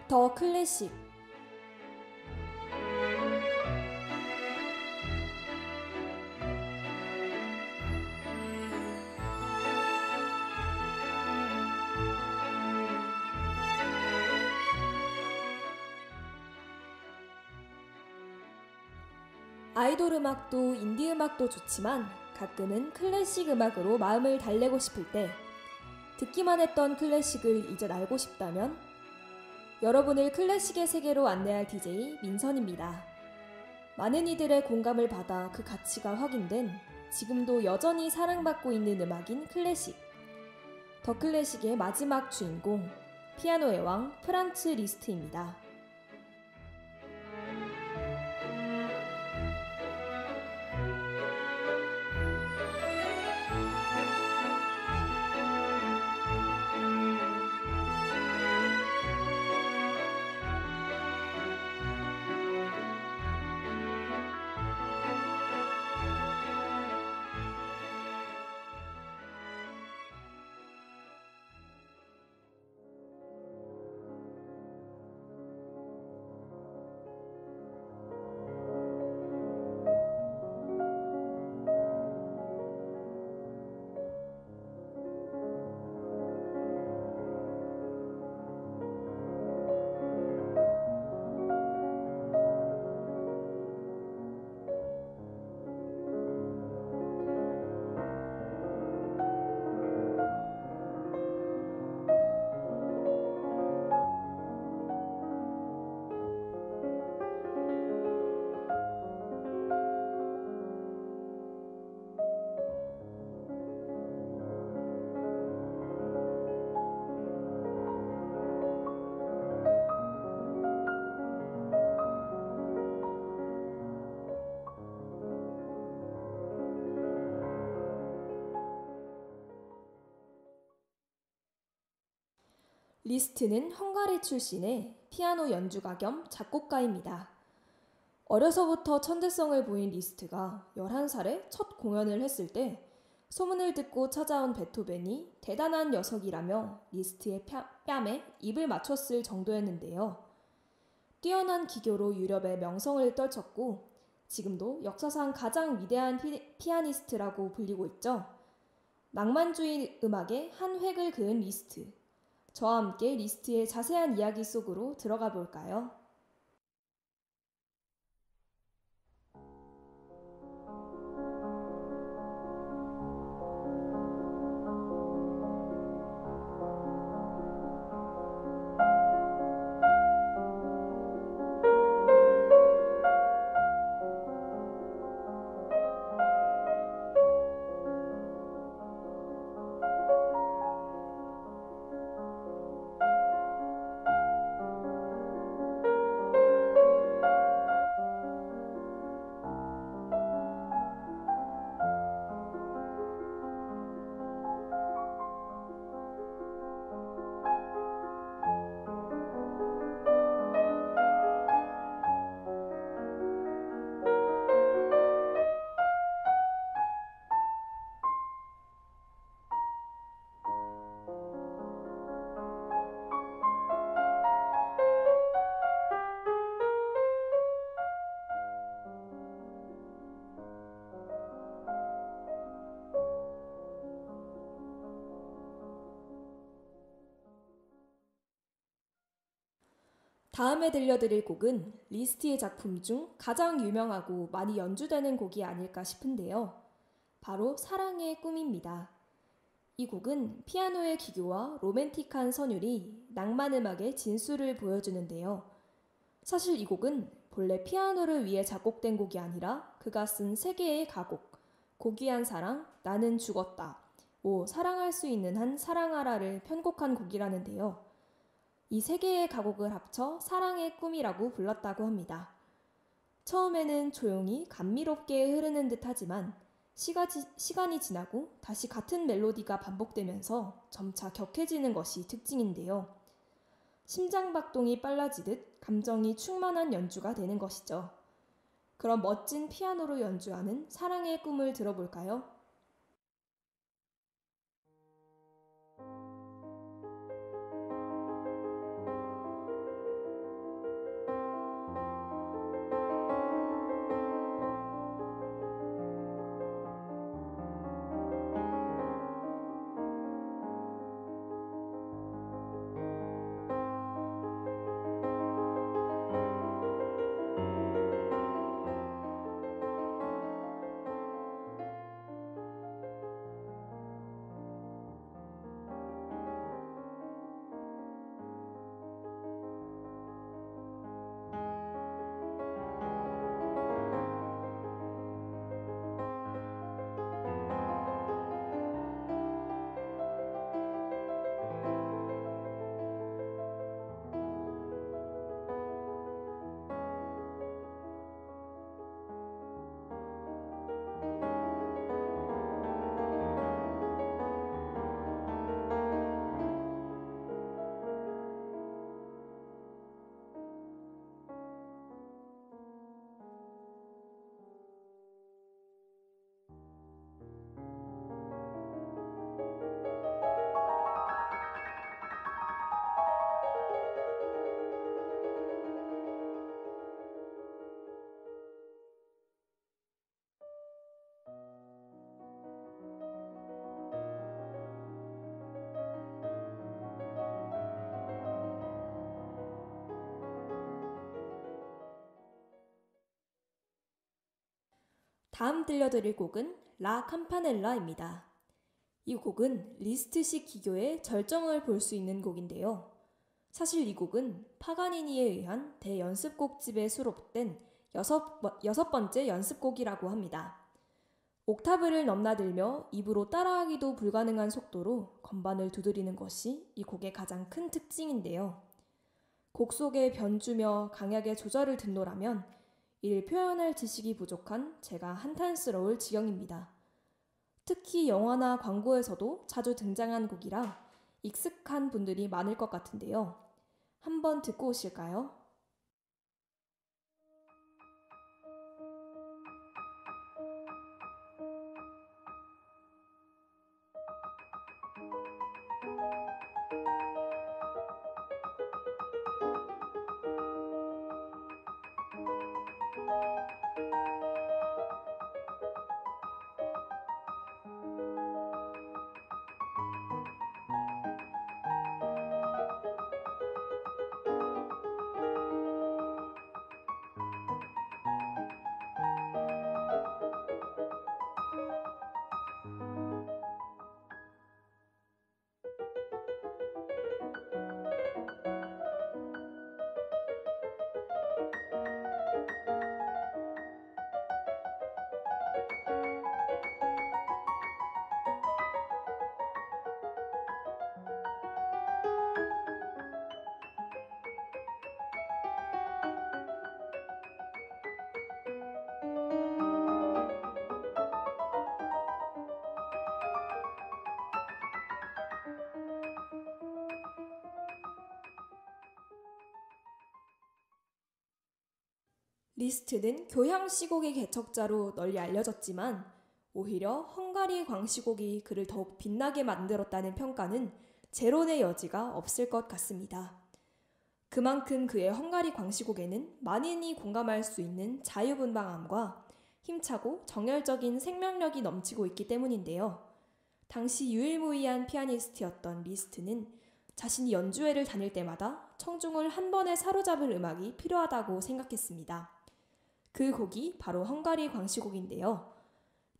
더 클래식. 아이돌 음악도 인디 음악도 좋지만 가끔은 클래식 음악으로 마음을 달래고 싶을 때, 듣기만 했던 클래식을 이제 알고 싶다면 여러분을 클래식의 세계로 안내할 DJ 민선입니다. 많은 이들의 공감을 받아 그 가치가 확인된, 지금도 여전히 사랑받고 있는 음악인 클래식. 더 클래식의 마지막 주인공, 피아노의 왕 프란츠 리스트입니다. 리스트는 헝가리 출신의 피아노 연주가 겸 작곡가입니다. 어려서부터 천재성을 보인 리스트가 11살에 첫 공연을 했을 때 소문을 듣고 찾아온 베토벤이 대단한 녀석이라며 리스트의 뺨에 입을 맞췄을 정도였는데요. 뛰어난 기교로 유럽의 명성을 떨쳤고 지금도 역사상 가장 위대한 피아니스트라고 불리고 있죠. 낭만주의 음악의 한 획을 그은 리스트. 저와 함께 리스트의 자세한 이야기 속으로 들어가 볼까요? 다음에 들려드릴 곡은 리스트의 작품 중 가장 유명하고 많이 연주되는 곡이 아닐까 싶은데요. 바로 사랑의 꿈입니다. 이 곡은 피아노의 기교와 로맨틱한 선율이 낭만 음악의 진수를 보여주는데요. 사실 이 곡은 본래 피아노를 위해 작곡된 곡이 아니라 그가 쓴 세 개의 가곡, 고귀한 사랑, 나는 죽었다, 사랑할 수 있는 한 사랑하라를 편곡한 곡이라는데요. 이 세 개의 가곡을 합쳐 사랑의 꿈이라고 불렀다고 합니다. 처음에는 조용히 감미롭게 흐르는 듯 하지만 시간이 지나고 다시 같은 멜로디가 반복되면서 점차 격해지는 것이 특징인데요. 심장박동이 빨라지듯 감정이 충만한 연주가 되는 것이죠. 그럼 멋진 피아노로 연주하는 사랑의 꿈을 들어볼까요? 다음 들려드릴 곡은 라 캠파넬라입니다. 이 곡은 리스트식 기교의 절정을 볼 수 있는 곡인데요. 사실 이 곡은 파가니니에 의한 대연습곡집에 수록된 여섯 번째 연습곡이라고 합니다. 옥타브를 넘나들며 입으로 따라하기도 불가능한 속도로 건반을 두드리는 것이 이 곡의 가장 큰 특징인데요. 곡 속에 변주며 강약의 조절을 듣노라면 이를 표현할 지식이 부족한 제가 한탄스러울 지경입니다. 특히 영화나 광고에서도 자주 등장한 곡이라 익숙한 분들이 많을 것 같은데요. 한번 듣고 오실까요? 리스트는 교향 시곡의 개척자로 널리 알려졌지만 오히려 헝가리 광시곡이 그를 더욱 빛나게 만들었다는 평가는 제론의 여지가 없을 것 같습니다. 그만큼 그의 헝가리 광시곡에는 많이이 공감할 수 있는 자유분방함과 힘차고 정열적인 생명력이 넘치고 있기 때문인데요. 당시 유일무이한 피아니스트였던 리스트는 자신이 연주회를 다닐 때마다 청중을 한 번에 사로잡을 음악이 필요하다고 생각했습니다. 그 곡이 바로 헝가리 광시곡인데요.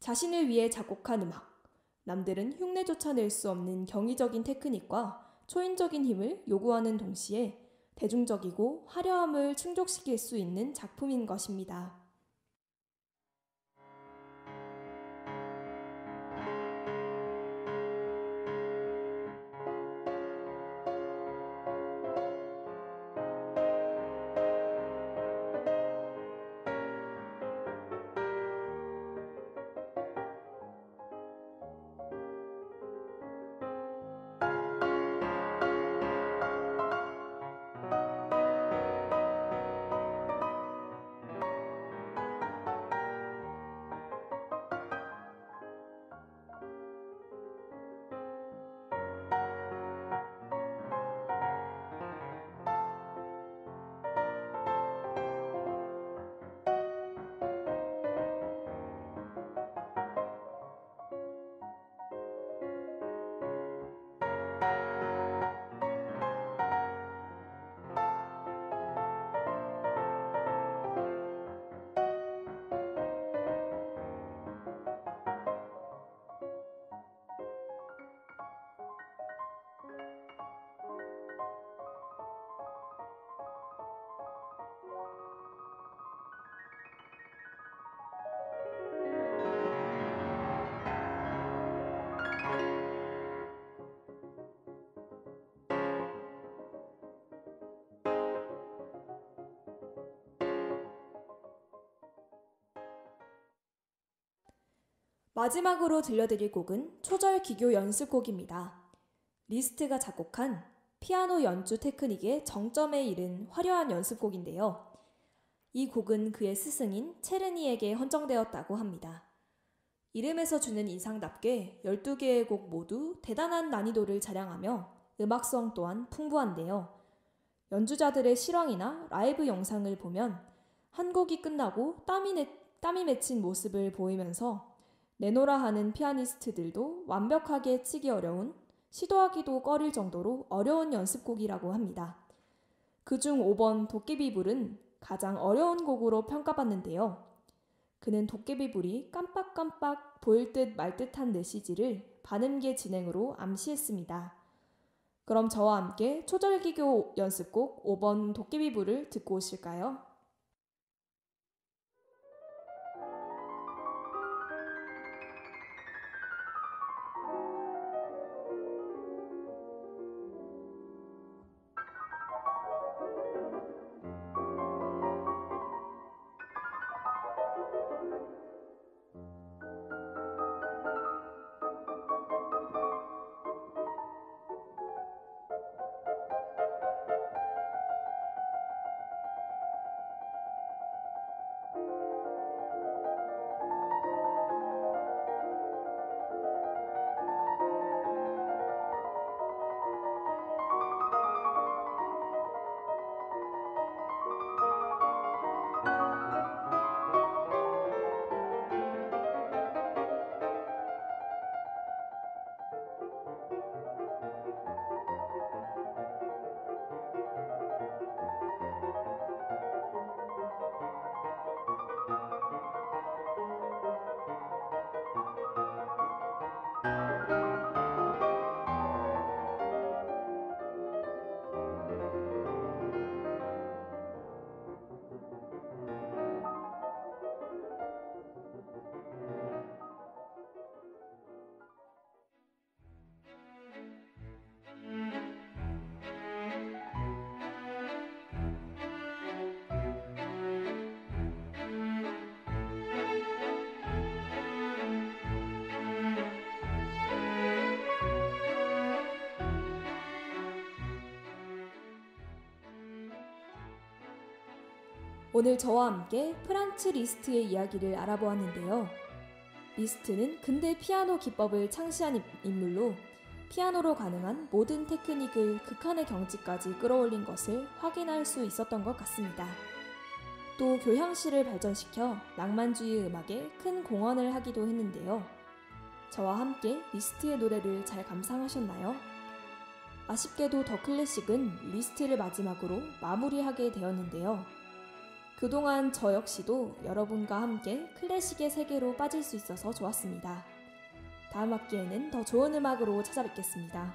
자신을 위해 작곡한 음악, 남들은 흉내조차 낼 수 없는 경이적인 테크닉과 초인적인 힘을 요구하는 동시에 대중적이고 화려함을 충족시킬 수 있는 작품인 것입니다. 마지막으로 들려드릴 곡은 초절 기교 연습곡입니다. 리스트가 작곡한 피아노 연주 테크닉의 정점에 이른 화려한 연습곡인데요. 이 곡은 그의 스승인 체르니에게 헌정되었다고 합니다. 이름에서 주는 인상답게 12개의 곡 모두 대단한 난이도를 자랑하며 음악성 또한 풍부한데요. 연주자들의 실황이나 라이브 영상을 보면 한 곡이 끝나고 땀이 맺힌 모습을 보이면서 내노라 하는 피아니스트들도 완벽하게 치기 어려운, 시도하기도 꺼릴 정도로 어려운 연습곡이라고 합니다. 그중 5번 도깨비불은 가장 어려운 곡으로 평가받는데요. 그는 도깨비불이 깜빡깜빡 보일 듯 말 듯한 내시지를 반음계 진행으로 암시했습니다. 그럼 저와 함께 초절기교 연습곡 5번 도깨비불을 듣고 오실까요? 오늘 저와 함께 프란츠 리스트의 이야기를 알아보았는데요. 리스트는 근대 피아노 기법을 창시한 인물로 피아노로 가능한 모든 테크닉을 극한의 경지까지 끌어올린 것을 확인할 수 있었던 것 같습니다. 또 교향시를 발전시켜 낭만주의 음악에 큰 공헌을 하기도 했는데요. 저와 함께 리스트의 노래를 잘 감상하셨나요? 아쉽게도 더 클래식은 리스트를 마지막으로 마무리하게 되었는데요. 그동안 저 역시도 여러분과 함께 클래식의 세계로 빠질 수 있어서 좋았습니다. 다음 학기에는 더 좋은 음악으로 찾아뵙겠습니다.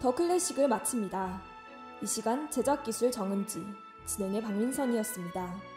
더 클래식을 마칩니다. 이 시간 제작기술 정은지, 진행의 박민선이었습니다.